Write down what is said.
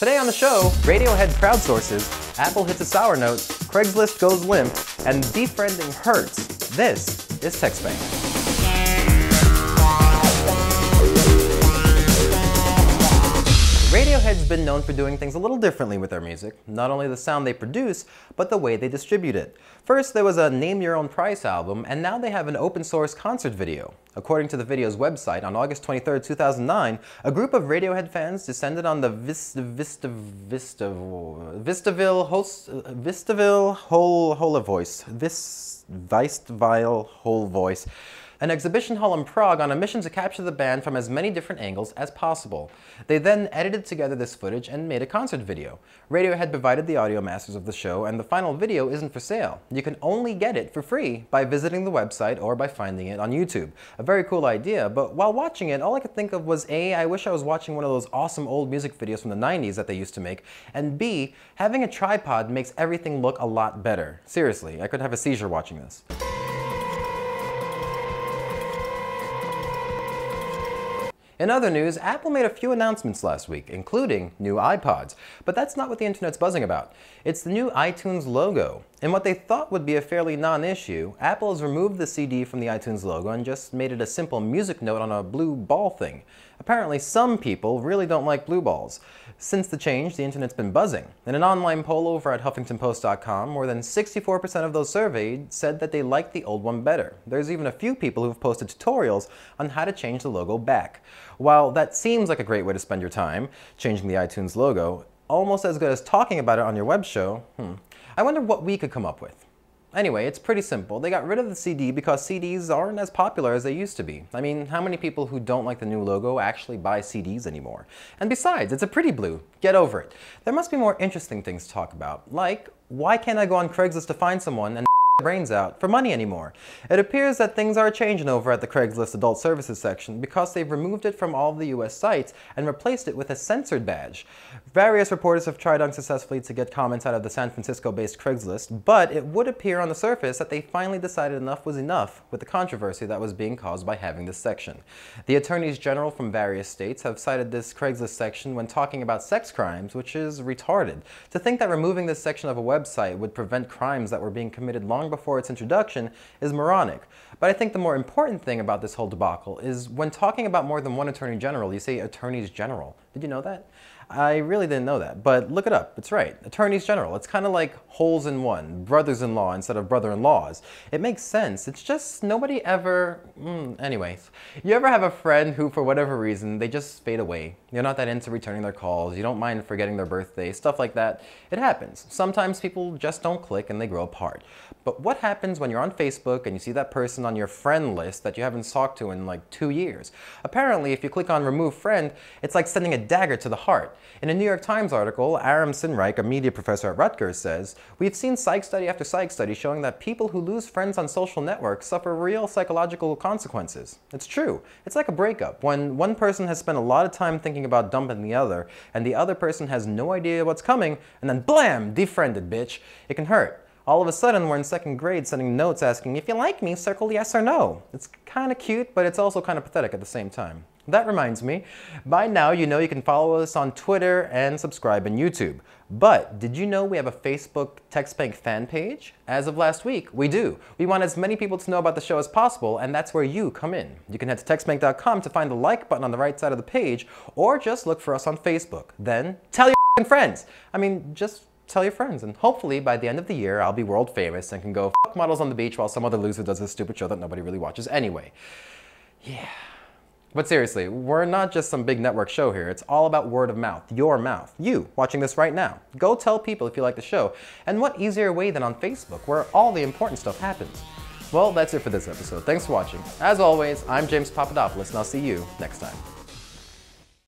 Today on the show, Radiohead crowdsources, Apple hits a sour note, Craigslist goes limp, and defriending hurts. This is TechSpank. Radiohead's been known for doing things a little differently with their music, not only the sound they produce, but the way they distribute it. First, there was a Name Your Own Price album, and now they have an open source concert video. According to the video's website, on August 23, 2009, a group of Radiohead fans descended on the Whole Voice, an exhibition hall in Prague on a mission to capture the band from as many different angles as possible. They then edited together this footage and made a concert video. Radiohead provided the audio masters of the show, and the final video isn't for sale. You can only get it for free by visiting the website or by finding it on YouTube. A very cool idea, but while watching it, all I could think of was A, I wish I was watching one of those awesome old music videos from the 90s that they used to make, and B, having a tripod makes everything look a lot better. Seriously, I could have a seizure watching this. In other news, Apple made a few announcements last week, including new iPods. But that's not what the internet's buzzing about. It's the new iTunes logo. In what they thought would be a fairly non-issue, Apple has removed the CD from the iTunes logo and just made it a simple music note on a blue ball thing. Apparently, some people really don't like blue balls. Since the change, the internet's been buzzing. In an online poll over at HuffingtonPost.com, more than 64% of those surveyed said that they liked the old one better. There's even a few people who've posted tutorials on how to change the logo back. While that seems like a great way to spend your time, changing the iTunes logo, almost as good as talking about it on your web show, I wonder what we could come up with. Anyway, it's pretty simple. They got rid of the CD because CDs aren't as popular as they used to be. I mean, how many people who don't like the new logo actually buy CDs anymore? And besides, it's a pretty blue. Get over it. There must be more interesting things to talk about, like, why can't I go on Craigslist to find someone and brains out for money anymore? It appears that things are changing over at the Craigslist Adult Services section because they've removed it from all of the US sites and replaced it with a censored badge. Various reporters have tried unsuccessfully to get comments out of the San Francisco-based Craigslist, but it would appear on the surface that they finally decided enough was enough with the controversy that was being caused by having this section. The attorneys general from various states have cited this Craigslist section when talking about sex crimes, which is retarded. To think that removing this section of a website would prevent crimes that were being committed long before its introduction is moronic. But I think the more important thing about this whole debacle is when talking about more than one attorney general, you say attorneys general. Did you know that? I really didn't know that, but look it up. It's right. Attorneys general. It's kind of like holes in one, brothers-in-law instead of brother-in-laws. It makes sense. It's just nobody ever... Anyways, you ever have a friend who, for whatever reason, they just fade away? You're not that into returning their calls. You don't mind forgetting their birthday, stuff like that. It happens. Sometimes people just don't click and they grow apart. But what happens when you're on Facebook and you see that person on your friend list that you haven't talked to in like 2 years? Apparently, if you click on Remove Friend, it's like sending a dagger to the heart. In a New York Times article, Aram Sinreich, a media professor at Rutgers, says, "We've seen psych study after psych study showing that people who lose friends on social networks suffer real psychological consequences." It's true. It's like a breakup. When one person has spent a lot of time thinking about dumping the other, and the other person has no idea what's coming, and then blam, defriended, bitch, it can hurt. All of a sudden, we're in second grade sending notes asking, if you like me, circle yes or no. It's kind of cute, but it's also kind of pathetic at the same time. That reminds me, by now you know you can follow us on Twitter and subscribe on YouTube. But did you know we have a Facebook TechSpank fan page? As of last week, we do. We want as many people to know about the show as possible, and that's where you come in. You can head to TechSpank.com to find the like button on the right side of the page, or just look for us on Facebook. Then tell your friends. I mean, just tell your friends, and hopefully by the end of the year I'll be world famous and can go fuck models on the beach while some other loser does this stupid show that nobody really watches anyway. Yeah. But seriously, we're not just some big network show here. It's all about word of mouth, your mouth, you watching this right now. Go tell people if you like the show. And what easier way than on Facebook, where all the important stuff happens. Well, that's it for this episode. Thanks for watching. As always, I'm James Papadopoulos, and I'll see you next time.